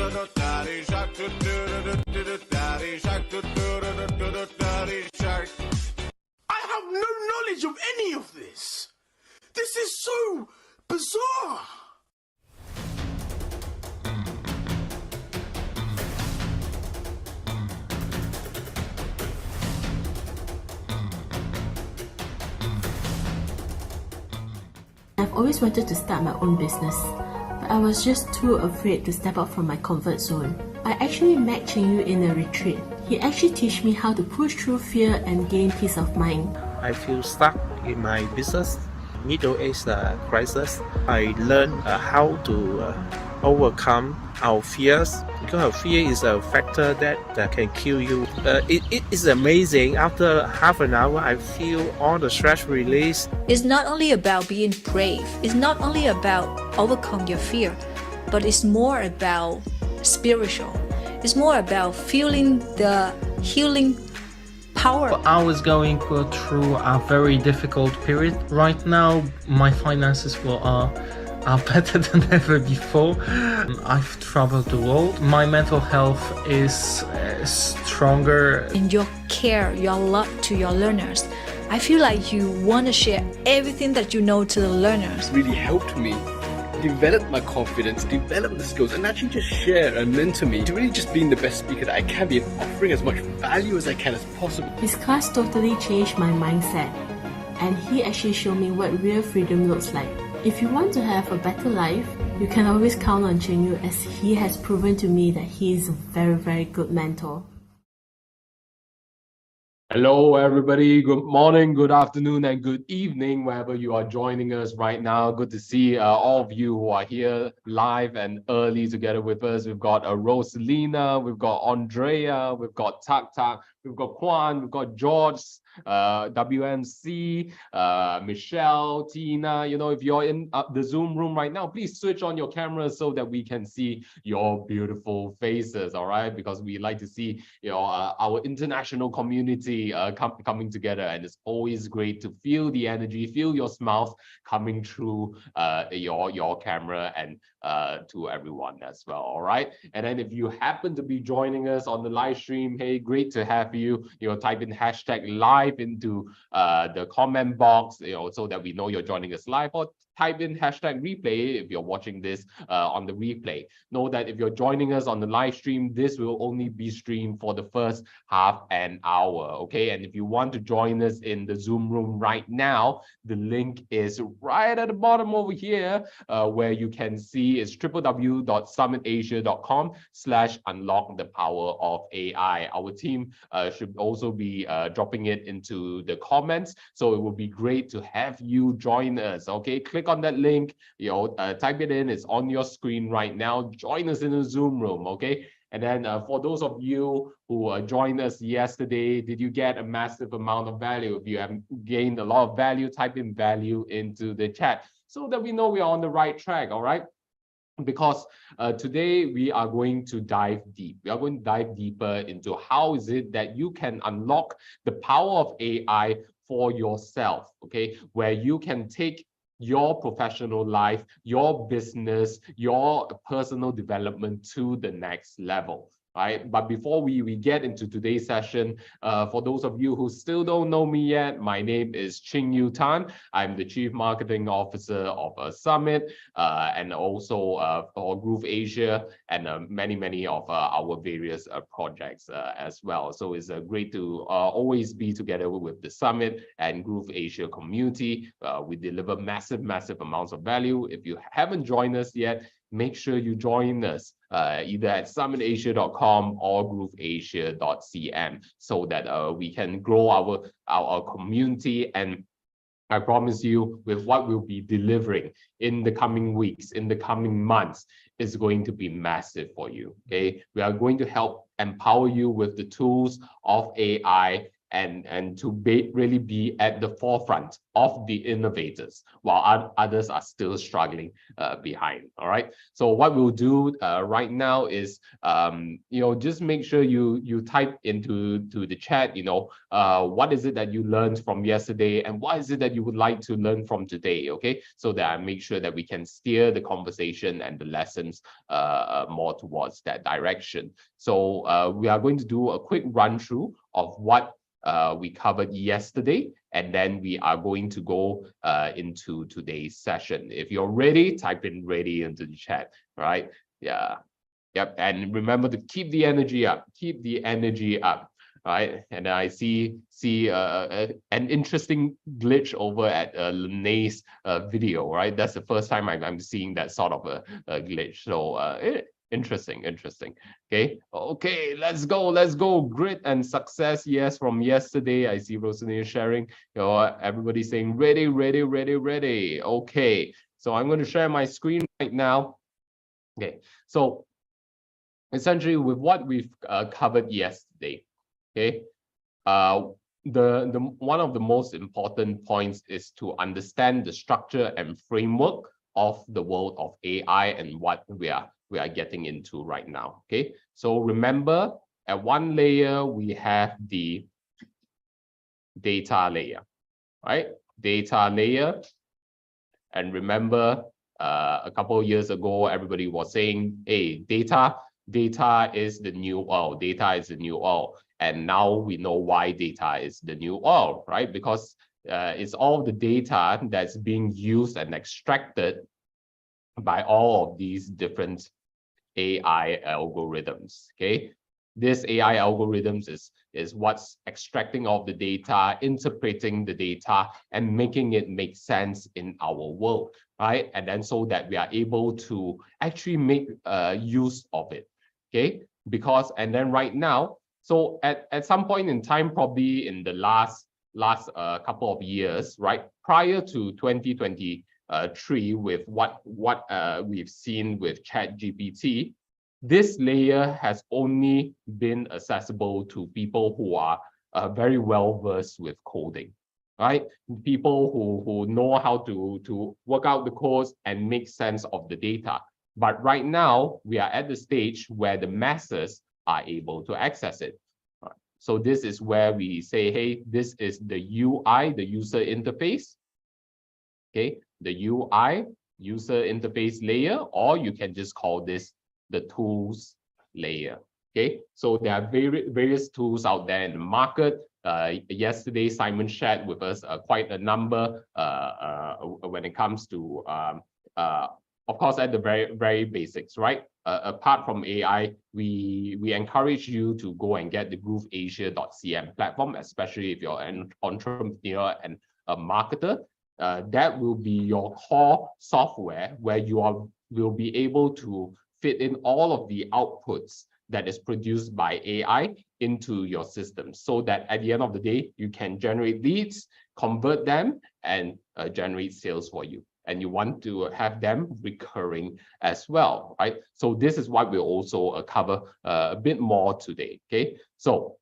Daddy shark, daddy shark, daddy shark. I have no knowledge of any of this. This is so bizarre. I've always wanted to start my own business, but I was just too afraid to step out from my comfort zone. I actually met Ching Yu in a retreat. He actually teach me how to push through fear and gain peace of mind. I feel stuck in my business, middle-age crisis. I learned how to overcome our fears, because our fear is a factor that can kill you. It is amazing. After half an hour, I feel all the stress release. It's not only about being brave, it's not only about overcome your fear, but it's more about spiritual. It's more about feeling the healing power. I was going through a very difficult period. Right now, my finances are better than ever before. I've traveled the world. My mental health is stronger. In your care, your love to your learners, I feel like you want to share everything that you know to the learners. Really helped me develop my confidence, develop the skills, and actually just share and mentor me to really just being the best speaker that I can be and offering as much value as I can as possible. His class totally changed my mindset, and he actually showed me what real freedom looks like. If you want to have a better life, you can always count on Ching Yu, as he has proven to me that he is a very, very good mentor. Hello, everybody. Good morning, good afternoon, and good evening, wherever you are joining us right now. Good to see all of you who are here live and early together with us. We've got Rosalina, we've got Andrea, we've got Tak Tak, we've got Kwan, we've got George, WMC, Michelle, Tina. You know, if you're in the Zoom room right now, please switch on your cameras so that we can see your beautiful faces, all right? Because we like to see, you know, our international community coming together, and it's always great to feel the energy, feel your smiles coming through your camera, and to everyone as well, all right? And then if you happen to be joining us on the live stream, hey, great to have you. You know, type in #live into the comment box, you know, so that we know you're joining us live, or type in #replay if you're watching this on the replay. Know that if you're joining us on the live stream, this will only be streamed for the first half an hour, okay? And if you want to join us in the Zoom room right now, the link is right at the bottom over here, where you can see it's www.summitasia.com/unlock the power of AI. Our team should also be dropping it into the comments, so it would be great to have you join us, okay? Click on that link, you know, type it in, it's on your screen right now. Join us in the Zoom room, okay? And then for those of you who joined us yesterday, did you get a massive amount of value? If you have gained a lot of value, type in value into the chat so that we know we are on the right track, all right? Because today we are going to dive deep. We are going to dive deeper into how is it that you can unlock the power of AI for yourself, okay? Where you can take your professional life, your business, your personal development to the next level. Right? But before we get into today's session, for those of you who still don't know me yet, my name is Ching Yu Tan. I'm the Chief Marketing Officer of Summit, and also for Groove Asia, and many of our various projects as well. So it's great to always be together with the Summit and Groove Asia community. We deliver massive amounts of value. If you haven't joined us yet, make sure you join us either at summitasia.com or grooveasia.cn, so that we can grow our community. And I promise you, with what we'll be delivering in the coming weeks, in the coming months, is going to be massive for you, okay? We are going to help empower you with the tools of AI and to really be at the forefront of the innovators, while others are still struggling behind. All right. So what we'll do right now is, just make sure you type into the chat, what is it that you learned from yesterday, and what is it that you would like to learn from today? Okay, so that I make sure that we can steer the conversation and the lessons more towards that direction. So we are going to do a quick run through of what we covered yesterday, and then we are going to go into today's session. If you're ready, type in ready into the chat, right? Yeah. Yep. And remember to keep the energy up, right? And I see an interesting glitch over at Lene's video, right? That's the first time I'm seeing that sort of a glitch. So interesting. Okay, let's go. Grit and success, yes, from yesterday. I see Rosalie sharing, everybody saying ready. Okay, so I'm going to share my screen right now. Okay, so essentially with what we've covered yesterday, okay, the one of the most important points is to understand the structure and framework of the world of AI and what we are getting into right now. Okay, so remember, at one layer we have the data layer, right? Data layer. And remember, a couple of years ago, everybody was saying, hey, data is the new oil. And now we know why data is the new oil, right? Because it's all the data that's being used and extracted by all of these different AI algorithms. Okay, this AI algorithms is what's extracting all the data, interpreting the data, and making it make sense in our world, right? And then so that we are able to actually make use of it. Okay, because and then right now, so at some point in time, probably in the last couple of years, right, prior to 2023, with what we've seen with ChatGPT, this layer has only been accessible to people who are very well versed with coding, right? People who know how to work out the codes and make sense of the data. But right now, we are at the stage where the masses are able to access it. So this is where we say, hey, this is the UI, the user interface. Okay, the UI, user interface layer, or you can just call this the tools layer. Okay, so there are various tools out there in the market. Yesterday, Simon shared with us quite a number when it comes to, of course, at the very basics, right? Apart from AI, we encourage you to go and get the grooveasia.cm platform, especially if you're an entrepreneur and a marketer. That will be your core software where you will be able to fit in all of the outputs that is produced by AI into your system, so that at the end of the day, you can generate leads, convert them, and generate sales for you. And you want to have them recurring as well, right? So this is what we'll also cover a bit more today, okay? So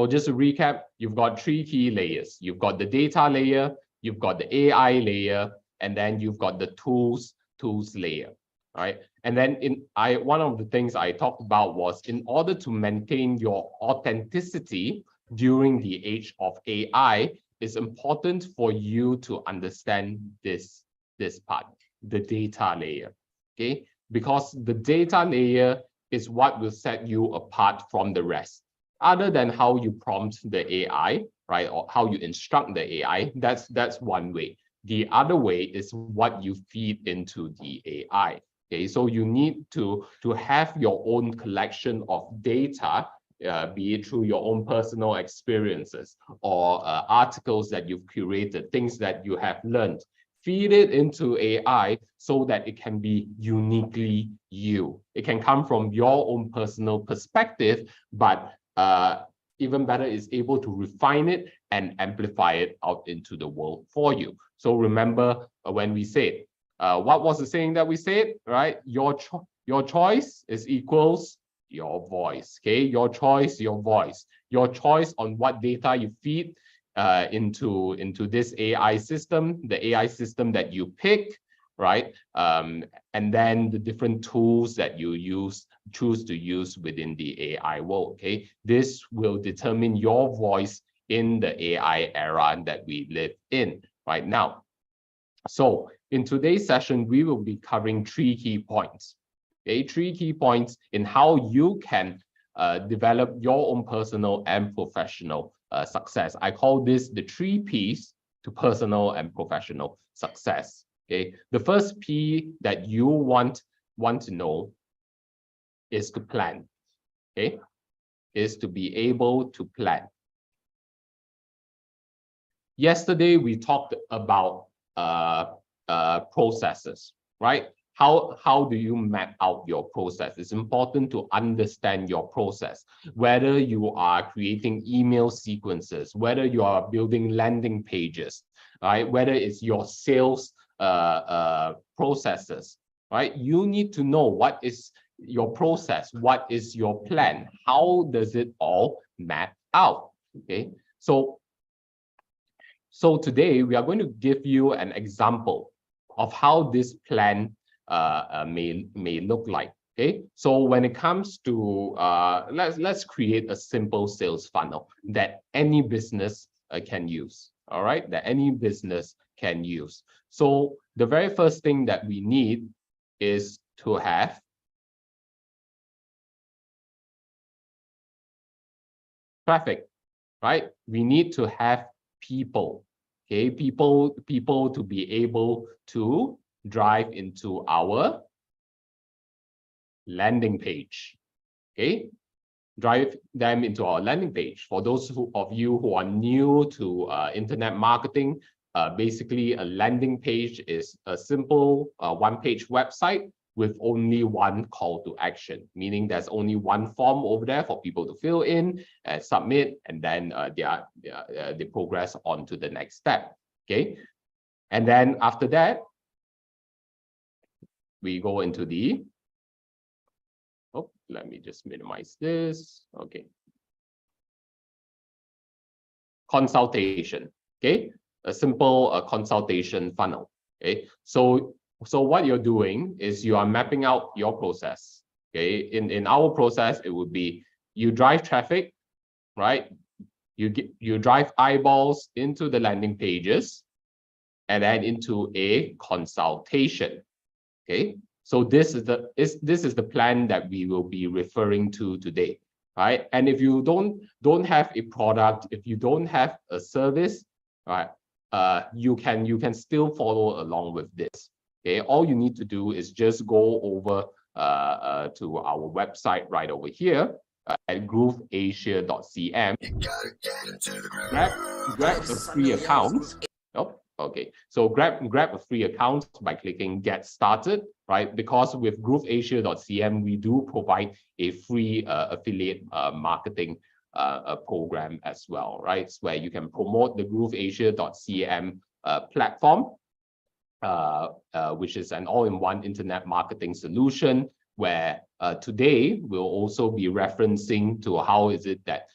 just to recap, you've got three key layers. You've got the data layer, you've got the AI layer, and then you've got the tools layer, right? And then one of the things I talked about was, in order to maintain your authenticity during the age of AI, it's important for you to understand this part, the data layer, okay? Because the data layer is what will set you apart from the rest. Other than how you prompt the AI, right, or how you instruct the AI, that's one way. The other way is what you feed into the AI. Okay, so you need to have your own collection of data, be it through your own personal experiences or articles that you've curated, things that you have learned. Feed it into AI so that it can be uniquely you. It can come from your own personal perspective, but even better, is able to refine it and amplify it out into the world for you. So remember when we said, what was the saying that we said, right? Your choice is equals your voice, okay? Your choice, your voice. your choice on what data you feed into this AI system, the AI system that you pick, right? And then the different tools that you choose to use within the AI world, okay? This will determine your voice in the AI era that we live in right now. So in today's session, we will be covering 3 key points, okay? 3 key points in how you can develop your own personal and professional success. I call this the 3 Ps to personal and professional success. Okay, the first P that you want to know is to plan. Okay, is to be able to plan. Yesterday we talked about processes, right? How do you map out your process? It's important to understand your process, whether you are creating email sequences, whether you are building landing pages, right? Whether it's your sales processes, right? You need to know what is your process, what is your plan, how does it all map out, okay? So today we are going to give you an example of how this plan may look like. Okay, so when it comes to let's create a simple sales funnel that any business can use. All right, that any business can use. So the very first thing that we need is to have traffic, right? We need to have people. Okay, people to be able to drive into our landing page. Okay, drive them into our landing page. For those of you who are new to internet marketing, basically a landing page is a simple one-page website with only one call to action, meaning there's only one form over there for people to fill in and submit, and then they progress on to the next step. Okay, and then after that, we go into the, oh, let me just minimize this. Okay, consultation. Okay, a simple consultation funnel. Okay, so what you're doing is you are mapping out your process. Okay, in our process, it would be you drive traffic, right? You drive eyeballs into the landing pages and then into a consultation. Okay, so this is the plan that we will be referring to today, right? And if you don't have a product, if you don't have a service, right, you can still follow along with this. Okay, all you need to do is just go over to our website right over here at grooveasia.cm. Grab a free account. Oh, okay, so grab a free account by clicking Get Started, right? Because with grooveasia.cm, we do provide a free affiliate marketing program as well, right? It's where you can promote the grooveasia.cm platform, which is an all-in-one internet marketing solution, where today we'll also be referencing to how is it that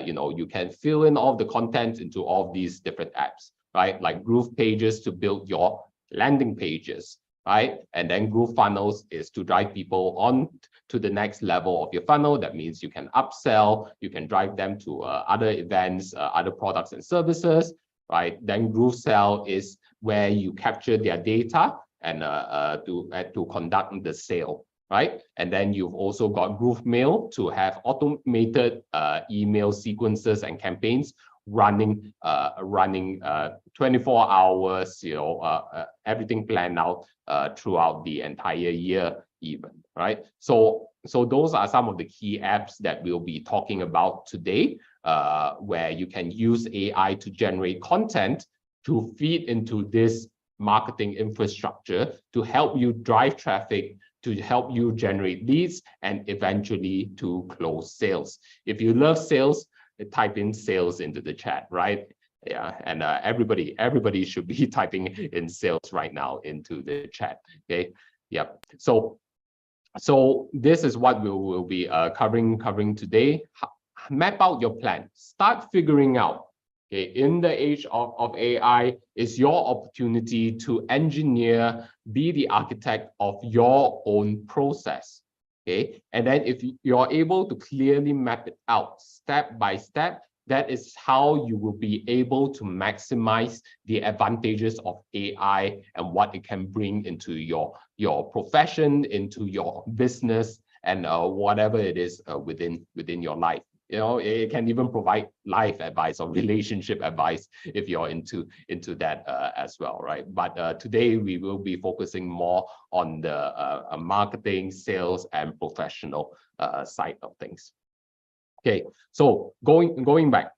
you can fill in all the content into all of these different apps, right? Like Groove Pages to build your landing pages, right? And then Groove Funnels is to drive people on to the next level of your funnel. That means you can upsell, you can drive them to other events, other products and services, right? Then Groove Sell is where you capture their data and to conduct the sale, right? And then you've also got Groove Mail to have automated email sequences and campaigns running 24 hours, everything planned out throughout the entire year even, right? So those are some of the key apps that we'll be talking about today, where you can use AI to generate content to feed into this marketing infrastructure to help you drive traffic, to help you generate leads, and eventually to close sales. If you love sales, type in sales into the chat, right? Yeah, and everybody should be typing in sales right now into the chat. Okay, yep. So this is what we will be covering today. map out your plan. Start figuring out, okay, in the age of AI, is your opportunity to engineer, be the architect of your own process. Okay, and then if you're able to clearly map it out step by step, that is how you will be able to maximize the advantages of AI and what it can bring into your profession, into your business, and whatever it is within your life. You know, it can even provide life advice or relationship advice if you're into that as well, right? But today we will be focusing more on the marketing, sales, and professional side of things. Okay, so going back.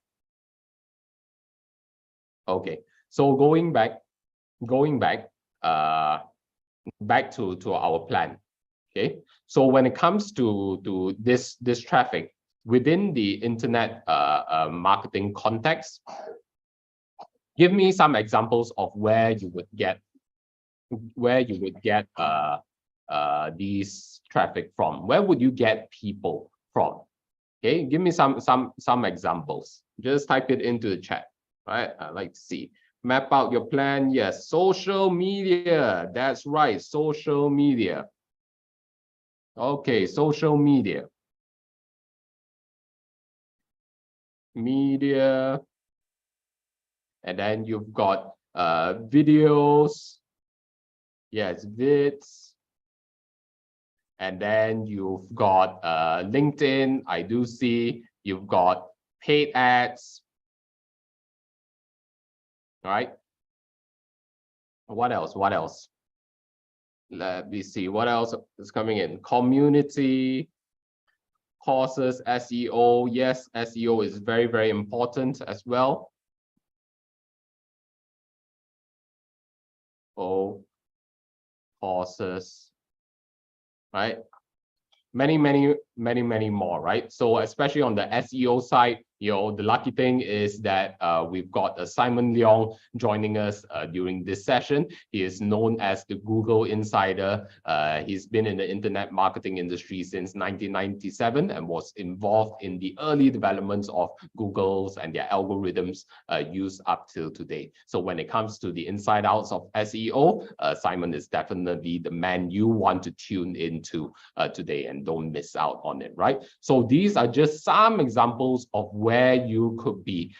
Okay, so going back back to our plan. Okay, so when it comes to this traffic within the internet marketing context, give me some examples of where you would get these traffic from. Where would you get people from? Okay, give me some examples. Just type it into the chat. Right, I'd like to see. Map out your plan. Yes, social media. That's right, social media. Okay, social media. Media. And then you've got videos. Yes, vids. And then you've got LinkedIn. I do see you've got paid ads. All right. What else? What else? Let me see. What else is coming in? Community, courses, SEO. Yes, SEO is very, very important as well. Oh, courses, right? Many more, right? So especially on the SEO side, you know, the lucky thing is that we've got Simon Leong joining us during this session. He is known as the Google Insider. He's been in the internet marketing industry since 1997 and was involved in the early developments of Google's and their algorithms used up till today. So when it comes to the inside outs of SEO, Simon is definitely the man you want to tune into today, and don't miss out on it, right? So these are just some examples of where you could be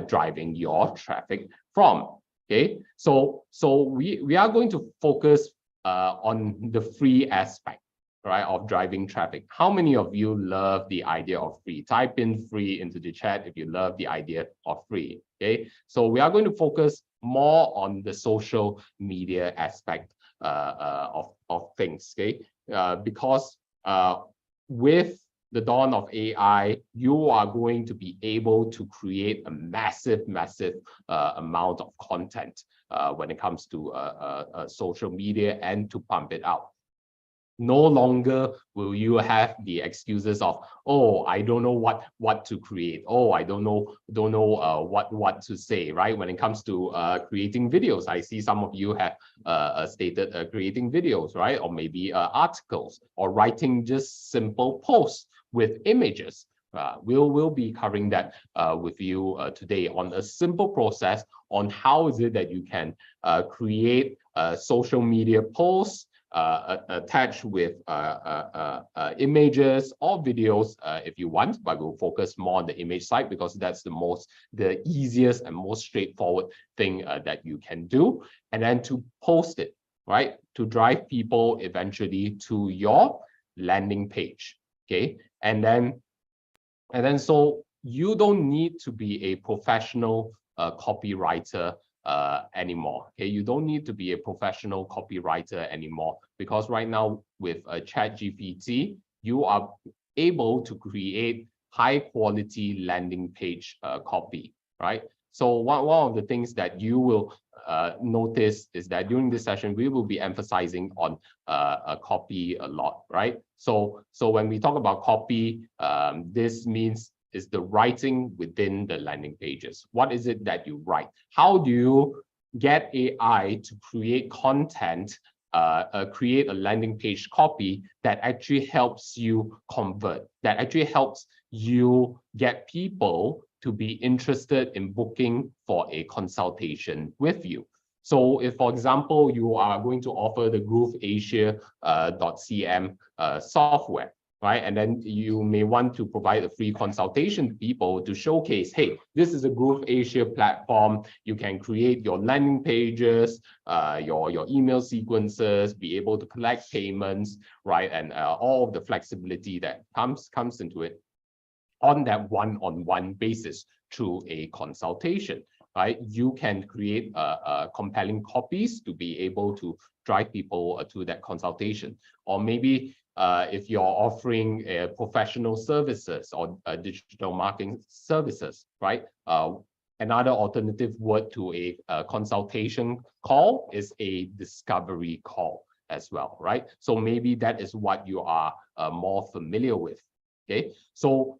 driving your traffic from. Okay, so we are going to focus on the free aspect, right, of driving traffic. How many of you love the idea of free? Type in free into the chat if you love the idea of free. Okay, so we are going to focus more on the social media aspect of things. Okay, because with the dawn of AI, you are going to be able to create a massive amount of content when it comes to social media and to pump it out. No longer will you have the excuses of, oh, I don't know what to create. Oh, I don't know what to say, right? When it comes to creating videos, I see some of you have stated creating videos, right? Or maybe articles, or writing just simple posts with images. We'll be covering that with you today on a simple process on how is it that you can create social media posts attached with images or videos if you want, but we'll focus more on the image side because that's the easiest and most straightforward thing that you can do, and then to post it, right, to drive people eventually to your landing page. Okay, and then so you don't need to be a professional copywriter anymore. Okay, you don't need to be a professional copywriter anymore, because right now with ChatGPT, you are able to create high quality landing page copy, right? So one of the things that you will notice is that during this session, we will be emphasizing on copy a lot, right? So when we talk about copy, this means is the writing within the landing pages. What is it that you write? How do you get AI to create content, create a landing page copy that actually helps you convert, that actually helps you get people to be interested in booking for a consultation with you. So if, for example, you are going to offer the GrooveAsia.cm software, right? And then you may want to provide a free consultation to people to showcase, hey, this is a GrooveAsia platform. You can create your landing pages, your email sequences, be able to collect payments, right? And all of the flexibility that comes into it on that one-on-one basis through a consultation, right? You can create compelling copies to be able to drive people to that consultation. Or maybe if you're offering professional services or digital marketing services, right? Another alternative word to a consultation call is a discovery call as well, right? So maybe that is what you are more familiar with. Okay, so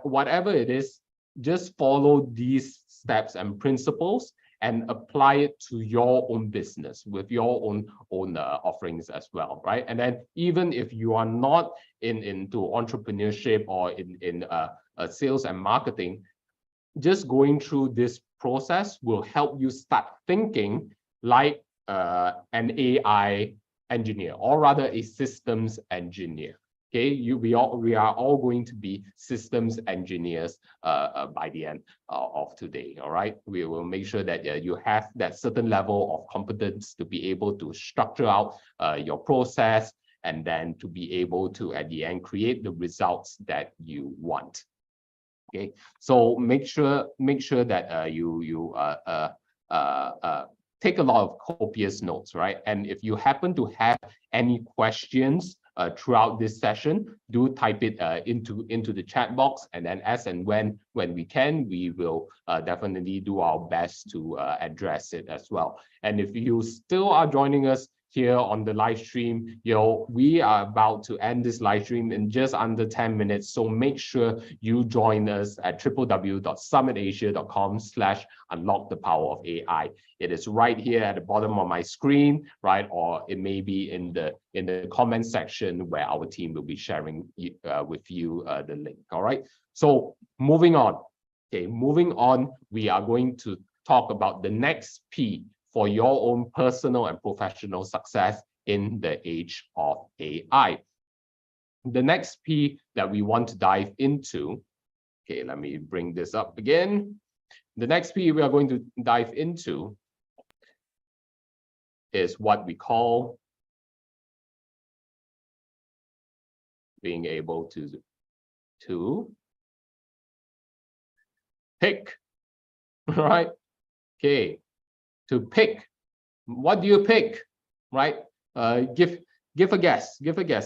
whatever it is, just follow these steps and principles and apply it to your own business with your own offerings as well, right? And then even if you are not into entrepreneurship or in sales and marketing, just going through this process will help you start thinking like an AI engineer, or rather a systems engineer. Okay, we are all going to be systems engineers by the end of today. All right, we will make sure that you have that certain level of competence to be able to structure out your process, and then to be able to at the end create the results that you want. Okay, so make sure that you take a lot of copious notes, right? And if you happen to have any questions throughout this session, do type it into the chat box, and then as and when we can, we will definitely do our best to address it as well. And if you still are joining us here on the live stream, we are about to end this live stream in just under 10 minutes. So make sure you join us at www.summitasia.com/unlock-the-power-of-AI. It is right here at the bottom of my screen, right? Or it may be in the comment section where our team will be sharing with you the link. All right. So moving on. Okay, moving on, we are going to talk about the next P for your own personal and professional success in the age of AI. The next P that we want to dive into, okay, let me bring this up again. The next P we are going to dive into is what we call being able to pick, right? Okay. To pick. What do you pick, right? Give a guess.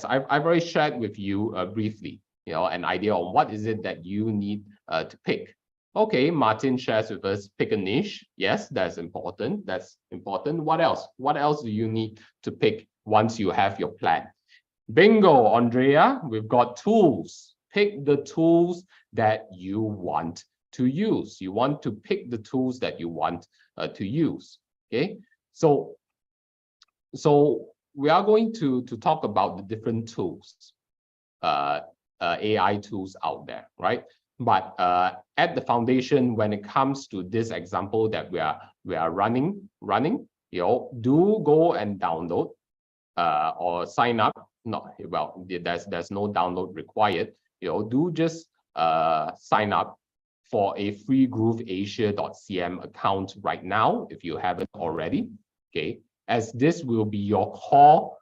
I've already shared with you briefly, an idea on what is it that you need to pick. Okay, Martin shares with us, pick a niche. Yes, that's important. What else? What else do you need to pick once you have your plan? Bingo, Andrea. We've got tools. Pick the tools that you want to use. You want to pick the tools that you want to use. Okay, so we are going to talk about the different tools, AI tools out there, right? But at the foundation, when it comes to this example that we are running, do go and download or sign up. There's no download required. Do just sign up for a free GrooveAsia.cm account right now, if you haven't already, okay? As this will be your core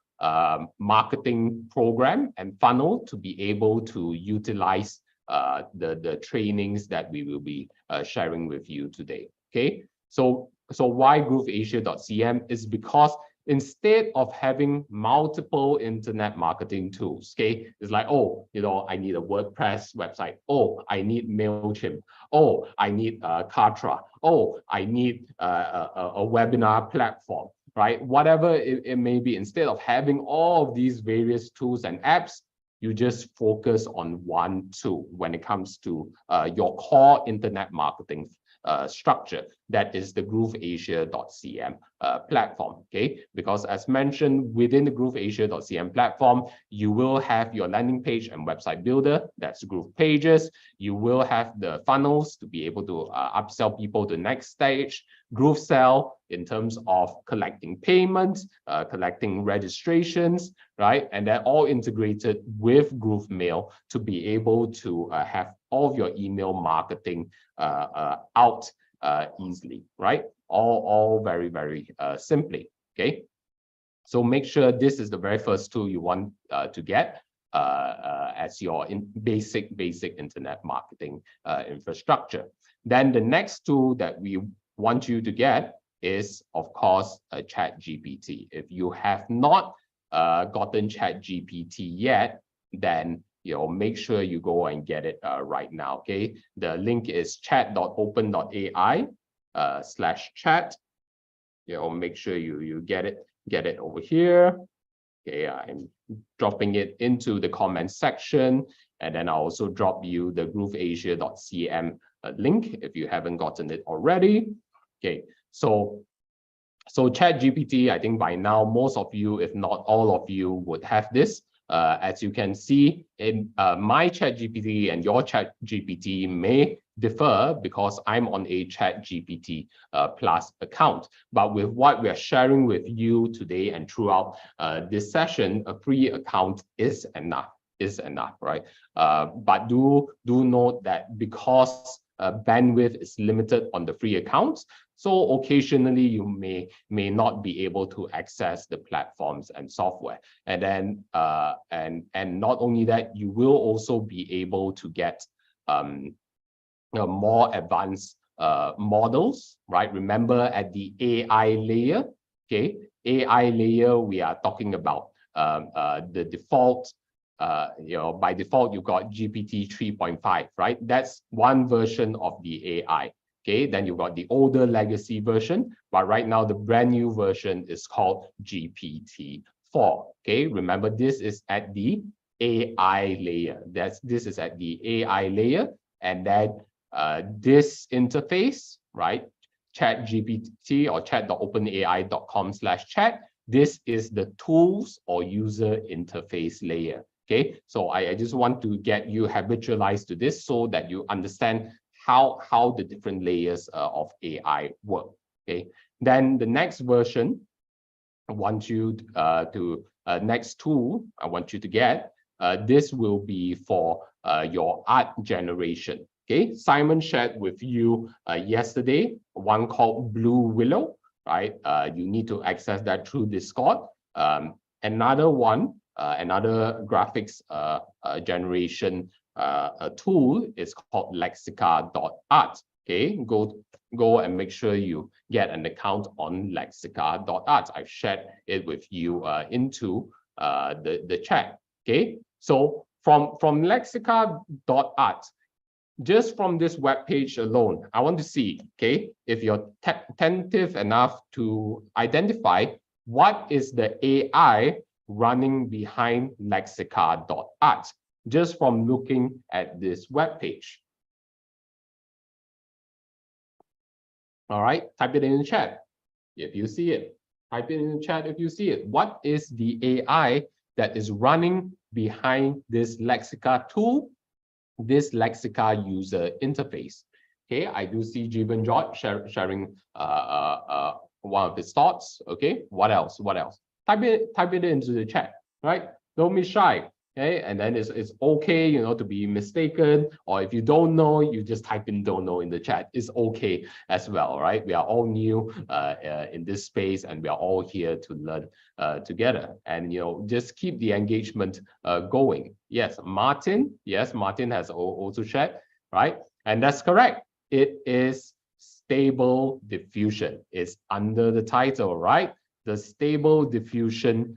marketing program and funnel to be able to utilize the trainings that we will be sharing with you today, okay? So why GrooveAsia.cm is because instead of having multiple internet marketing tools, okay, it's like, oh, I need a WordPress website. Oh, I need MailChimp. Oh, I need Kartra. Oh, I need a webinar platform, right? Whatever it may be, instead of having all of these various tools and apps, you just focus on one tool when it comes to your core internet marketing structure. That is the grooveasia.cm platform, okay? Because as mentioned, within the grooveasia.cm platform, you will have your landing page and website builder, that's Groove Pages. You will have the funnels to be able to upsell people to next stage, Groove Sell in terms of collecting payments, collecting registrations, right? And they're all integrated with Groove Mail to be able to have all of your email marketing out easily, right? All very, very simply, okay? So make sure this is the very first tool you want to get as your basic internet marketing infrastructure. Then the next tool that we want you to get is, of course, ChatGPT. If you have not gotten ChatGPT yet, then make sure you go and get it right now, okay? The link is chat.open.ai/chat. Make sure you get it over here. Okay, I'm dropping it into the comment section, and then I'll also drop you the grooveasia.cm link if you haven't gotten it already. Okay, so ChatGPT, I think by now most of you, if not all of you, would have this. As you can see, in my ChatGPT and your ChatGPT may differ because I'm on a ChatGPT Plus account. But with what we are sharing with you today and throughout this session, a free account is enough, right? But do note that because bandwidth is limited on the free accounts, so occasionally you may not be able to access the platforms and software. And then and not only that, you will also be able to get more advanced models, right? Remember, at the AI layer, okay, AI layer, we are talking about the default. By default, you got GPT 3.5, right? That's one version of the AI. Okay, then you've got the older legacy version, but right now the brand new version is called GPT-4. Okay, remember this is at the AI layer. This is at the AI layer, and then this interface, right? ChatGPT or chat.openai.com/chat. This is the tools or user interface layer. Okay, so I just want to get you habitualized to this so that you understand how the different layers of AI work. Okay, then the next version, I want you to next tool I want you to get. This will be for your art generation. Okay, Simon shared with you yesterday one called Blue Willow, right? You need to access that through Discord. Another one, another graphics generation tool is called Lexica.art. Okay, go and make sure you get an account on Lexica.art. I've shared it with you into the chat. Okay, so from Lexica.art, just from this web page alone, I want to see, okay, if you're attentive enough to identify what is the AI running behind Lexica.art. Just from looking at this web page. All right, type it in the chat if you see it. Type it in the chat if you see it. What is the AI that is running behind this Lexica tool, this Lexica user interface? Okay, I do see Jeevan George sharing one of his thoughts. Okay, what else? What else? Type it into the chat, right? Don't be shy. Okay, and then it's okay, to be mistaken, or if you don't know, you just type in "don't know" in the chat. It's okay as well, right? We are all new in this space, and we are all here to learn together. And just keep the engagement going. Yes, Martin. Yes, Martin has also shared, right? And that's correct. It is Stable Diffusion. It's under the title, right? The Stable Diffusion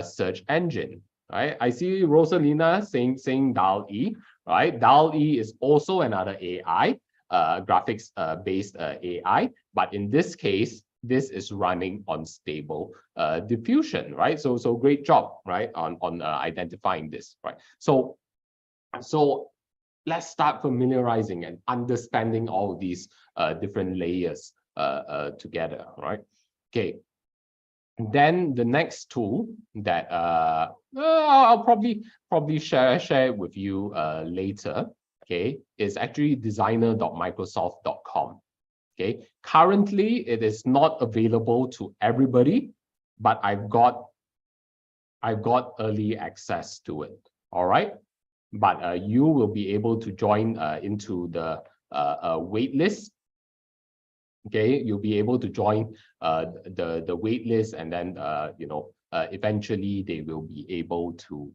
search engine. Right, I see Rosalina saying DALL-E, right? DALL-E is also another AI, graphics based AI, but in this case, this is running on Stable Diffusion, right? So great job, right, on identifying this, right? So let's start familiarizing and understanding all of these different layers together, right? Okay. Then the next tool that I'll probably share with you later, okay, is actually designer.microsoft.com. Okay, currently it is not available to everybody, but I've got early access to it. All right, but you will be able to join into the wait list. Okay, you'll be able to join the wait list, and then eventually they will be able to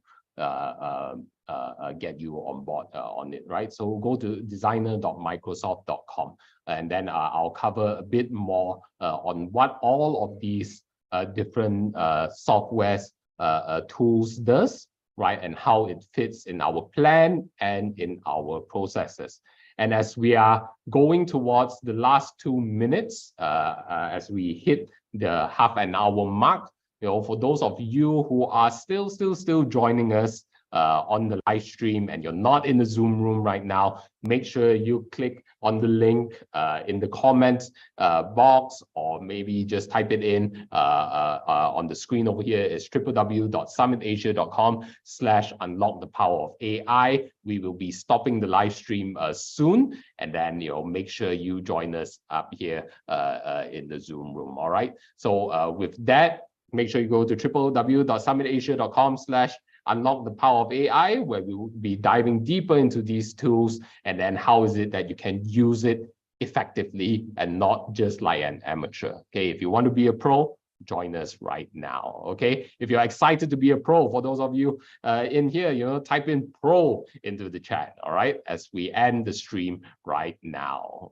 get you on board on it, right? So go to designer.microsoft.com, and then I'll cover a bit more on what all of these different softwares tools does, right, and how it fits in our plan and in our processes. And as we are going towards the last 2 minutes, as we hit the half an hour mark, for those of you who are still joining us on the live stream and you're not in the Zoom room right now, make sure you click on the link in the comments box, or maybe just type it in on the screen over here. It's www.summitasia.com/unlock-the-power-of-AI. We will be stopping the live stream soon, and then make sure you join us up here in the Zoom room. All right. So with that, make sure you go to www.summitasia.com/unlock-the-power-of-AI, where we will be diving deeper into these tools, and then how is it that you can use it effectively and not just like an amateur. Okay, if you want to be a pro, join us right now. Okay, if you're excited to be a pro, for those of you in here, type in pro into the chat. All right, as we end the stream right now.